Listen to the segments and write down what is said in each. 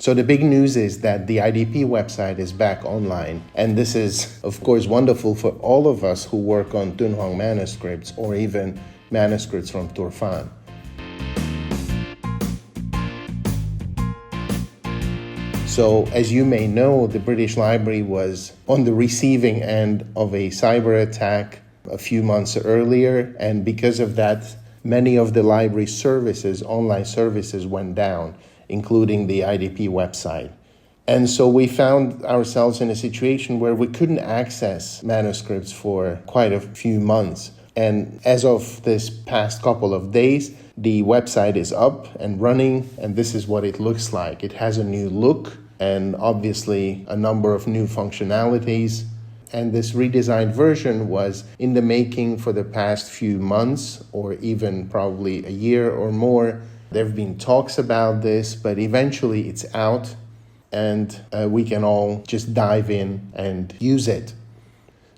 So the big news is that the IDP website is back online. And this is, of course, wonderful for all of us who work on Dunhuang manuscripts or even manuscripts from Turfan. So, as you may know, the British Library was on the receiving end of a cyber attack a few months earlier, and because of that, many of the library services, online services, went down, including the IDP website. And so we found ourselves in a situation where we couldn't access manuscripts for quite a few months. And as of this past couple of days, the website is up and running, and this is what it looks like. It has a new look and obviously a number of new functionalities. And this redesigned version was in the making for the past few months, or even probably a year or more. There have been talks about this, but eventually it's out, and we can all just dive in and use it.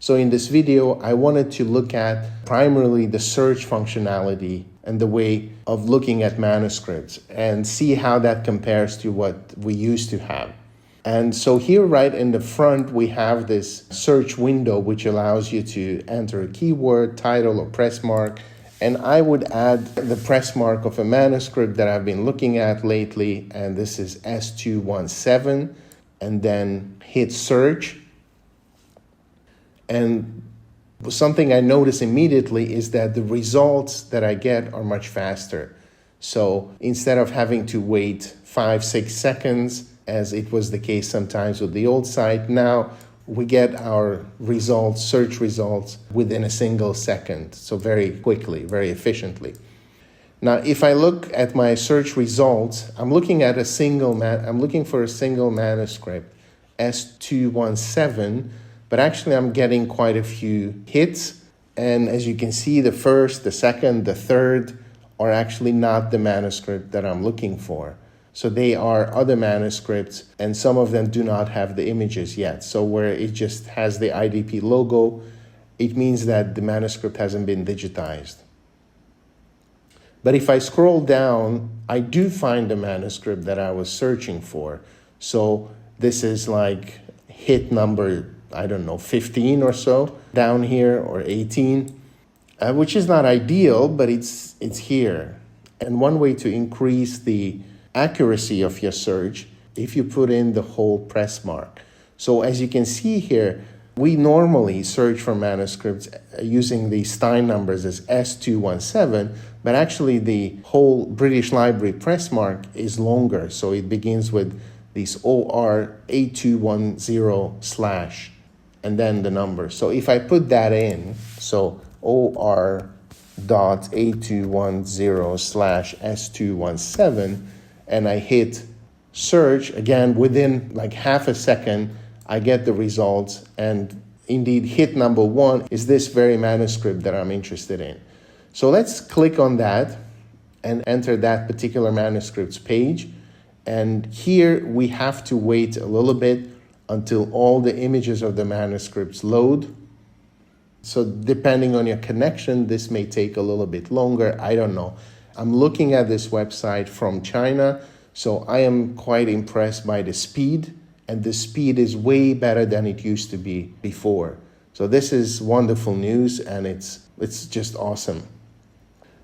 So in this video, I wanted to look at primarily the search functionality and the way of looking at manuscripts and see how that compares to what we used to have. And so here right in the front, we have this search window, which allows you to enter a keyword, title, or press mark. And I would add the press mark of a manuscript that I've been looking at lately, and this is S217, and then hit search. And something I notice immediately is that the results that I get are much faster. So instead of having to wait 5-6 seconds, as it was the case sometimes with the old site, now we get our results, search results, within a single second. So very quickly, very efficiently. Now, if I look at my search results, I'm looking for a single manuscript, S217, but actually I'm getting quite a few hits. And as you can see, the first, the second, the third are actually not the manuscript that I'm looking for. So they are other manuscripts, and some of them do not have the images yet. So where it just has the IDP logo, it means that the manuscript hasn't been digitized. But if I scroll down, I do find the manuscript that I was searching for. So this is like hit number, 15 or so down here, or 18, which is not ideal, but it's here. And one way to increase the accuracy of your search, if you put in the whole press mark. So as you can see here, we normally search for manuscripts using the Stein numbers as S217, but actually the whole British Library press mark is longer. So it begins with these OR 8210/ and then the number. So if I put that in, so OR.8210/S217, and I hit search, again, within like half a second, I get the results. And indeed, hit number 1 is this very manuscript that I'm interested in. So let's click on that and enter that particular manuscript's page. And here we have to wait a little bit until all the images of the manuscripts load. So depending on your connection, this may take a little bit longer. I don't know. I'm looking at this website from China, so I am quite impressed by the speed, and the speed is way better than it used to be before. So this is wonderful news, and it's just awesome.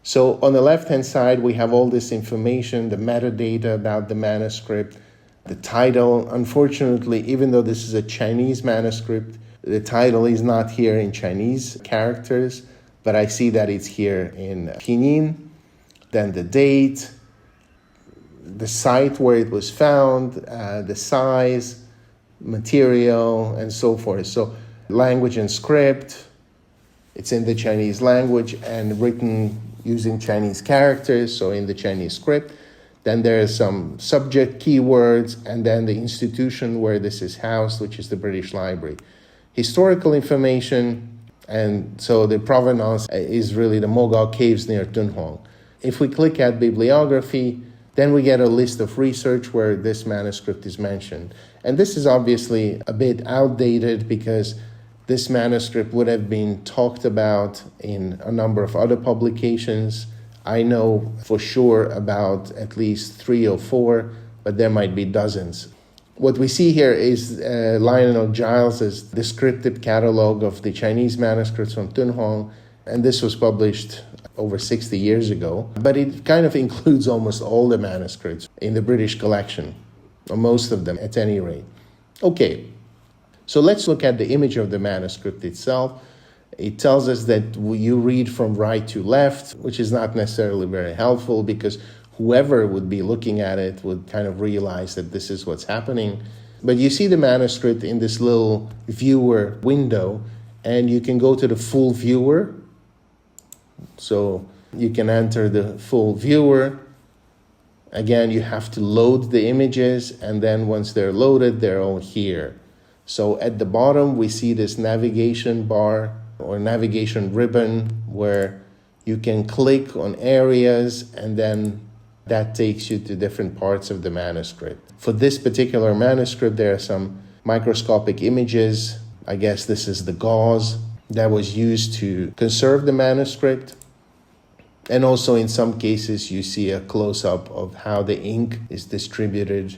So on the left-hand side, we have all this information, the metadata about the manuscript, the title. Unfortunately, even though this is a Chinese manuscript, the title is not here in Chinese characters, but I see that it's here in Pinyin. Then the date, the site where it was found, the size, material, and so forth. So language and script, it's in the Chinese language and written using Chinese characters, so in the Chinese script. Then there's some subject keywords, and then the institution where this is housed, which is the British Library. Historical information, and so the provenance is really the Mogao Caves near Dunhuang. If we click at bibliography, then we get a list of research where this manuscript is mentioned. And this is obviously a bit outdated because this manuscript would have been talked about in a number of other publications. I know for sure about at least 3 or 4 but there might be dozens. What we see here is Lionel Giles's descriptive catalog of the Chinese manuscripts from Dunhuang, and this was published over 60 years ago, but it kind of includes almost all the manuscripts in the British collection, or most of them at any rate. Okay, so let's look at the image of the manuscript itself. It tells us that you read from right to left, which is not necessarily very helpful because whoever would be looking at it would kind of realize that this is what's happening. But you see the manuscript in this little viewer window, and you can go to the full viewer. So you can enter the full viewer. Again, you have to load the images, and then once they're loaded, they're all here. So at the bottom, we see this navigation bar or navigation ribbon where you can click on areas, and then that takes you to different parts of the manuscript. For this particular manuscript, there are some microscopic images. I guess this is the gauze that was used to conserve the manuscript. And also in some cases, you see a close-up of how the ink is distributed.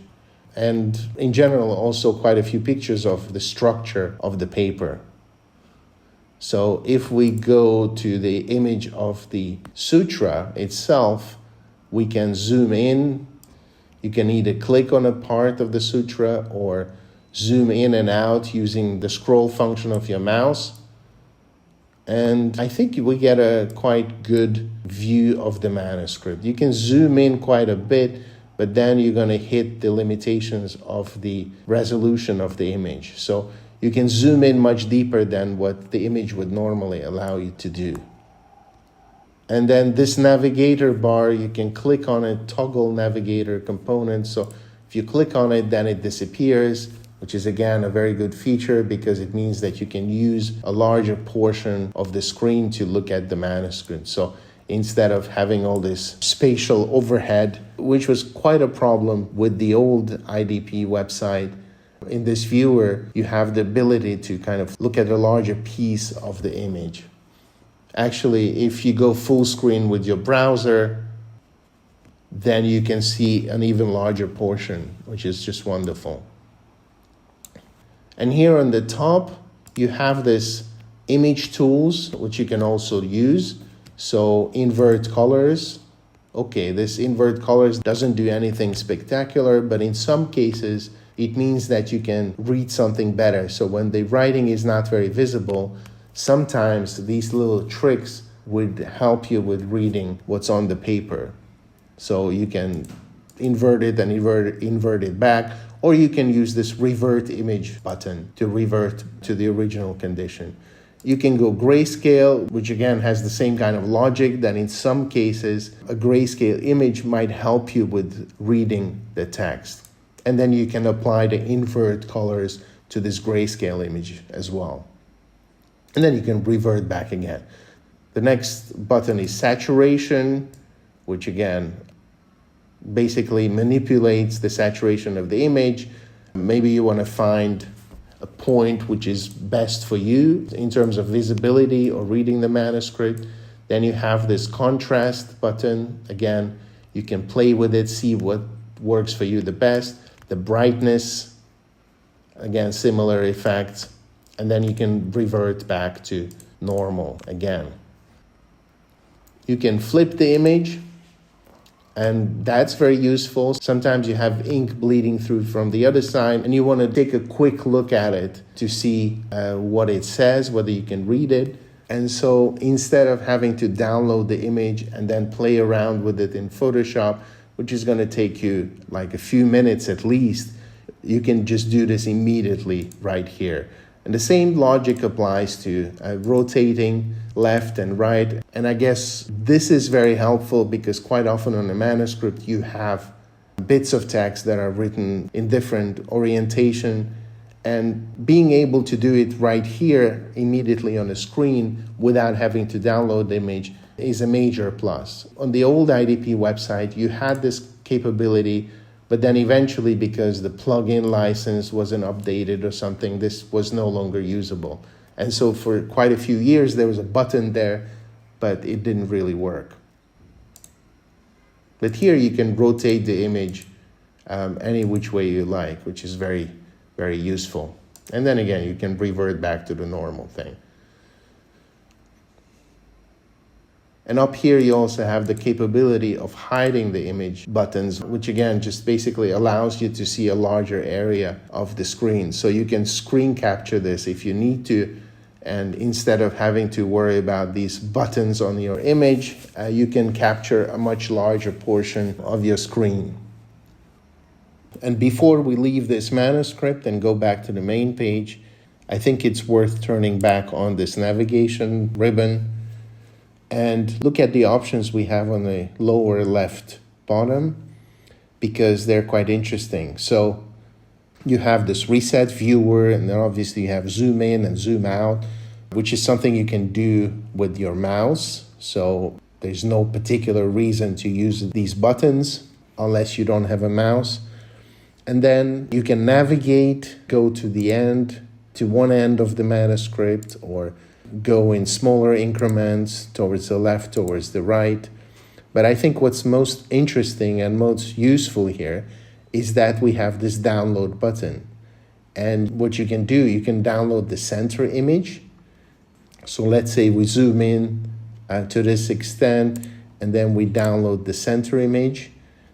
And in general, also quite a few pictures of the structure of the paper. So if we go to the image of the sutra itself, we can zoom in. You can either click on a part of the sutra or zoom in and out using the scroll function of your mouse. And I think we get a quite good view of the manuscript. You can zoom in quite a bit, but then you're going to hit the limitations of the resolution of the image. So you can zoom in much deeper than what the image would normally allow you to do. And then this navigator bar, you can click on it, toggle navigator component. So if you click on it, then it disappears, which is again a very good feature because it means that you can use a larger portion of the screen to look at the manuscript. So instead of having all this spatial overhead, which was quite a problem with the old IDP website, in this viewer, you have the ability to kind of look at a larger piece of the image. Actually, if you go full screen with your browser, then you can see an even larger portion, which is just wonderful. And here on the top, you have this image tools, which you can also use. So invert colors. Okay, this invert colors doesn't do anything spectacular, but in some cases, it means that you can read something better. So when the writing is not very visible, sometimes these little tricks would help you with reading what's on the paper. So you can invert it and invert it back, or you can use this revert image button to revert to the original condition. You can go grayscale, which again has the same kind of logic that in some cases, a grayscale image might help you with reading the text. And then you can apply the invert colors to this grayscale image as well. And then you can revert back again. The next button is saturation, which again basically manipulates the saturation of the image. Maybe you want to find a point which is best for you in terms of visibility or reading the manuscript. Then you have this contrast button. Again, you can play with it, see what works for you the best. The brightness, again, similar effects. And then you can revert back to normal again. You can flip the image, and that's very useful. Sometimes you have ink bleeding through from the other side, and you want to take a quick look at it to see what it says, whether you can read it. And so instead of having to download the image and then play around with it in Photoshop, which is going to take you like a few minutes at least, you can just do this immediately right here. And the same logic applies to rotating left and right. And I guess this is very helpful because quite often on a manuscript you have bits of text that are written in different orientation, and being able to do it right here immediately on the screen without having to download the image is a major plus. On the old IDP website, you had this capability, but then eventually, because the plugin license wasn't updated or something, this was no longer usable. And so for quite a few years, there was a button there, but it didn't really work. But here you can rotate the image any which way you like, which is very, very useful. And then again, you can revert back to the normal thing. And up here, you also have the capability of hiding the image buttons, which again, just basically allows you to see a larger area of the screen. So you can screen capture this if you need to. And instead of having to worry about these buttons on your image, you can capture a much larger portion of your screen. And before we leave this manuscript and go back to the main page, I think it's worth turning back on this navigation ribbon and look at the options we have on the lower left bottom, because they're quite interesting. So you have this reset viewer, and then obviously you have zoom in and zoom out, which is something you can do with your mouse. So there's no particular reason to use these buttons unless you don't have a mouse. And then you can navigate, go to the end, to one end of the manuscript, or go in smaller increments towards the left, towards the right. But I think what's most interesting and most useful here is that we have this download button. And what you can do, you can download the center image. So let's say we zoom in to this extent, and then we download the center image.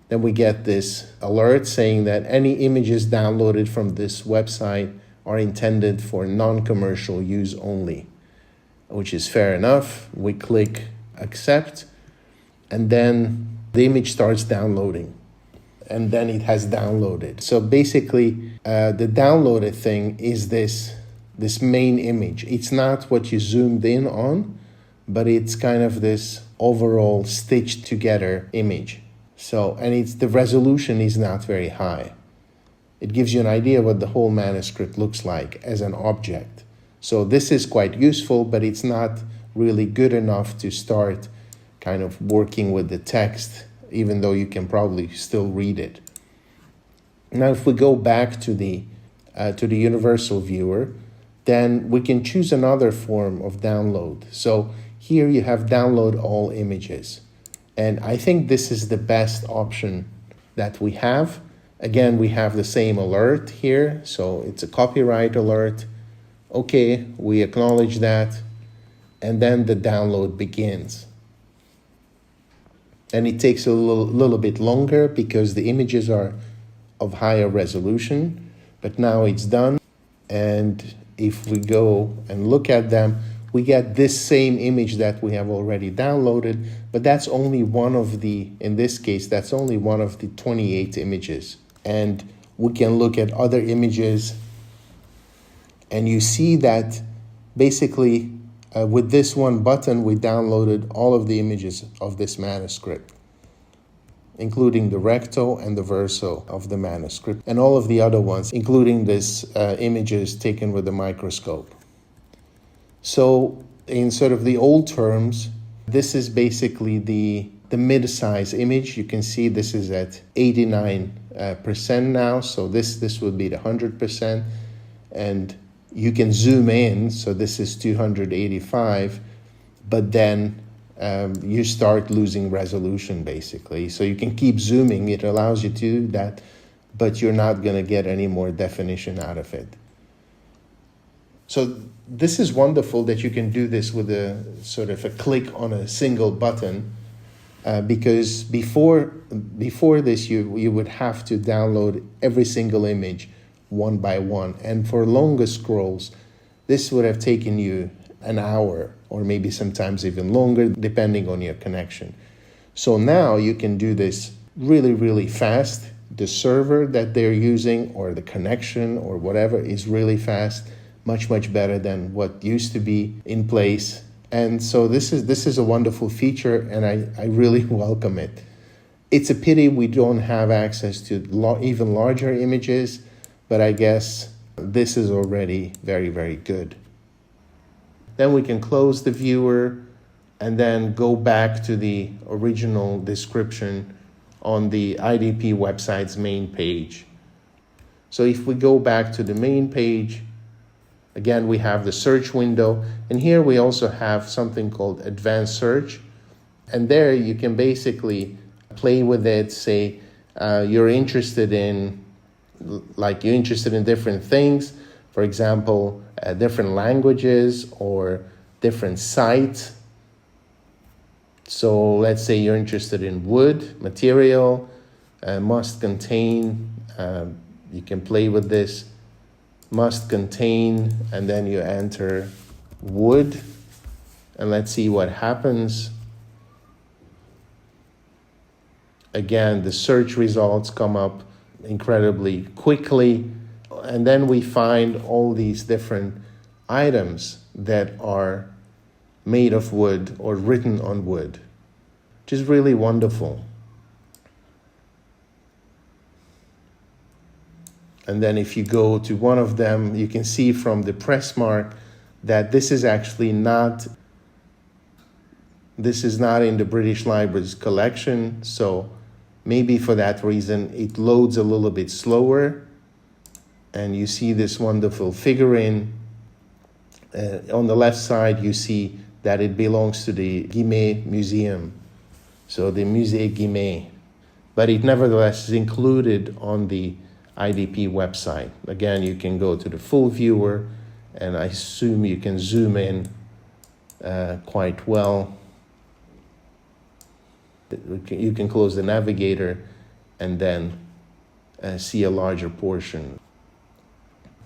Then we get this alert saying that any images downloaded from this website are intended for non-commercial use only, which is fair enough. We click accept, and then the image starts downloading, and then it has downloaded. So basically, the downloaded thing is this main image. It's not what you zoomed in on, but it's kind of this overall stitched together image. So, and the resolution is not very high. It gives you an idea what the whole manuscript looks like as an object. So this is quite useful, but it's not really good enough to start kind of working with the text, even though you can probably still read it. Now, if we go back to the universal viewer, then we can choose another form of download. So here you have download all images. And I think this is the best option that we have. Again, we have the same alert here. So it's a copyright alert. Okay, we acknowledge that. And then the download begins. And it takes a little bit longer because the images are of higher resolution. But now it's done. And if we go and look at them, we get this same image that we have already downloaded, but that's only one of in this case, that's only one of the 28 images. And we can look at other images, and you see that basically with this one button, we downloaded all of the images of this manuscript, including the recto and the verso of the manuscript, and all of the other ones, including this images taken with the microscope. So in sort of the old terms, this is basically the mid-size image. You can see this is at 89% now. So this would be the 100%. And you can zoom in. So this is 285. But then you start losing resolution, basically. So you can keep zooming. It allows you to do that. But you're not going to get any more definition out of it. So this is wonderful that you can do this with a sort of a click on a single button, because before this you would have to download every single image one by one. And for longer scrolls, this would have taken you an hour or maybe sometimes even longer, depending on your connection. So now you can do this really, really fast. The server that they're using or the connection or whatever is really fast. Much better than what used to be in place. And so this is a wonderful feature, and I really welcome it. It's a pity we don't have access to even larger images, but I guess this is already very, very good. Then we can close the viewer and then go back to the original description on the IDP website's main page. So if we go back to the main page, again, we have the search window, and here we also have something called advanced search. And there you can basically play with it, say, you're interested in, you're interested in different things, for example, different languages or different sites. So let's say you're interested in wood, material, must contain, you can play with this, must contain, and then you enter wood, and let's see what happens. Again, the search results come up incredibly quickly, and then we find all these different items that are made of wood or written on wood, which is really wonderful. And then if you go to one of them, you can see from the press mark that this is actually not in the British Library's collection, so maybe for that reason it loads a little bit slower. And you see this wonderful figurine. On the left side, you see that it belongs to the Guimet Museum, so the Musée Guimet. But it nevertheless is included on the IDP website. Again, you can go to the full viewer, and I assume you can zoom in quite well. You can close the navigator and then see a larger portion.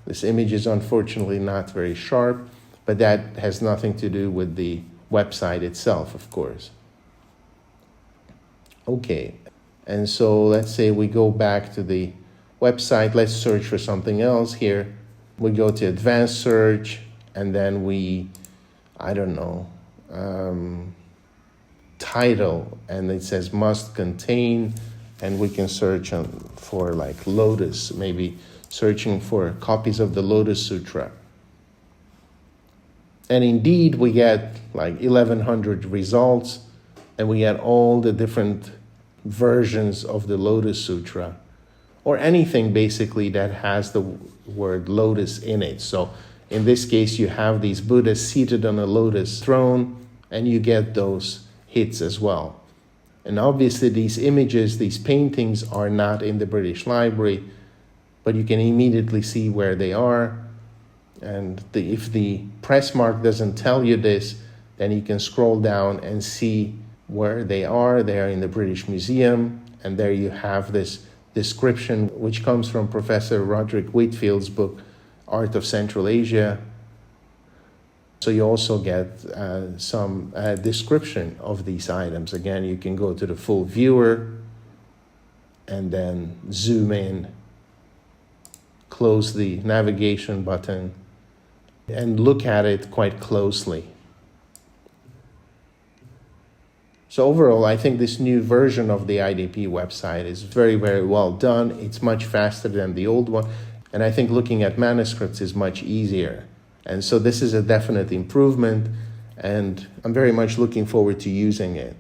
This image is unfortunately not very sharp, but that has nothing to do with the website itself, of course. Okay, and so let's say we go back to the website. Let's search for something else here. We go to advanced search, and then we, title, and it says must contain, and we can search for like Lotus, maybe searching for copies of the Lotus Sutra. And indeed, we get like 1,100 results, and we get all the different versions of the Lotus Sutra, or anything basically that has the word lotus in it. So in this case, you have these Buddhas seated on a lotus throne, and you get those hits as well. And obviously these images, these paintings are not in the British Library, but you can immediately see where they are. And if the press mark doesn't tell you this, then you can scroll down and see where they are. They are in the British Museum, and there you have this description, which comes from Professor Roderick Whitfield's book, Art of Central Asia. So you also get some description of these items. Again, you can go to the full viewer and then zoom in, close the navigation button, and look at it quite closely. So overall, I think this new version of the IDP website is very, very well done. It's much faster than the old one. And I think looking at manuscripts is much easier. And so this is a definite improvement, and I'm very much looking forward to using it.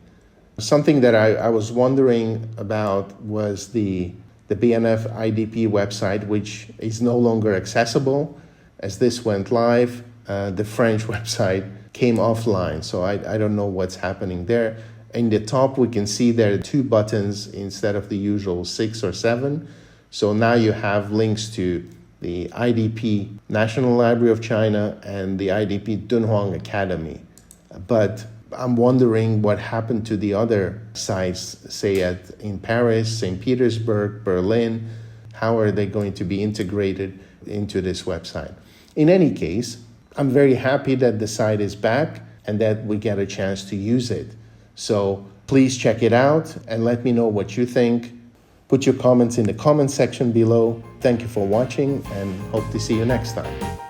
Something that I was wondering about was the BNF IDP website, which is no longer accessible. As this went live, the French website came offline, so I don't know what's happening there. In the top, we can see there are 2 buttons instead of the usual 6 or 7. So now you have links to the IDP National Library of China and the IDP Dunhuang Academy. But I'm wondering what happened to the other sites, say in Paris, St. Petersburg, Berlin. How are they going to be integrated into this website? In any case, I'm very happy that the site is back and that we get a chance to use it. So please check it out and let me know what you think. Put your comments in the comment section below. Thank you for watching, and hope to see you next time.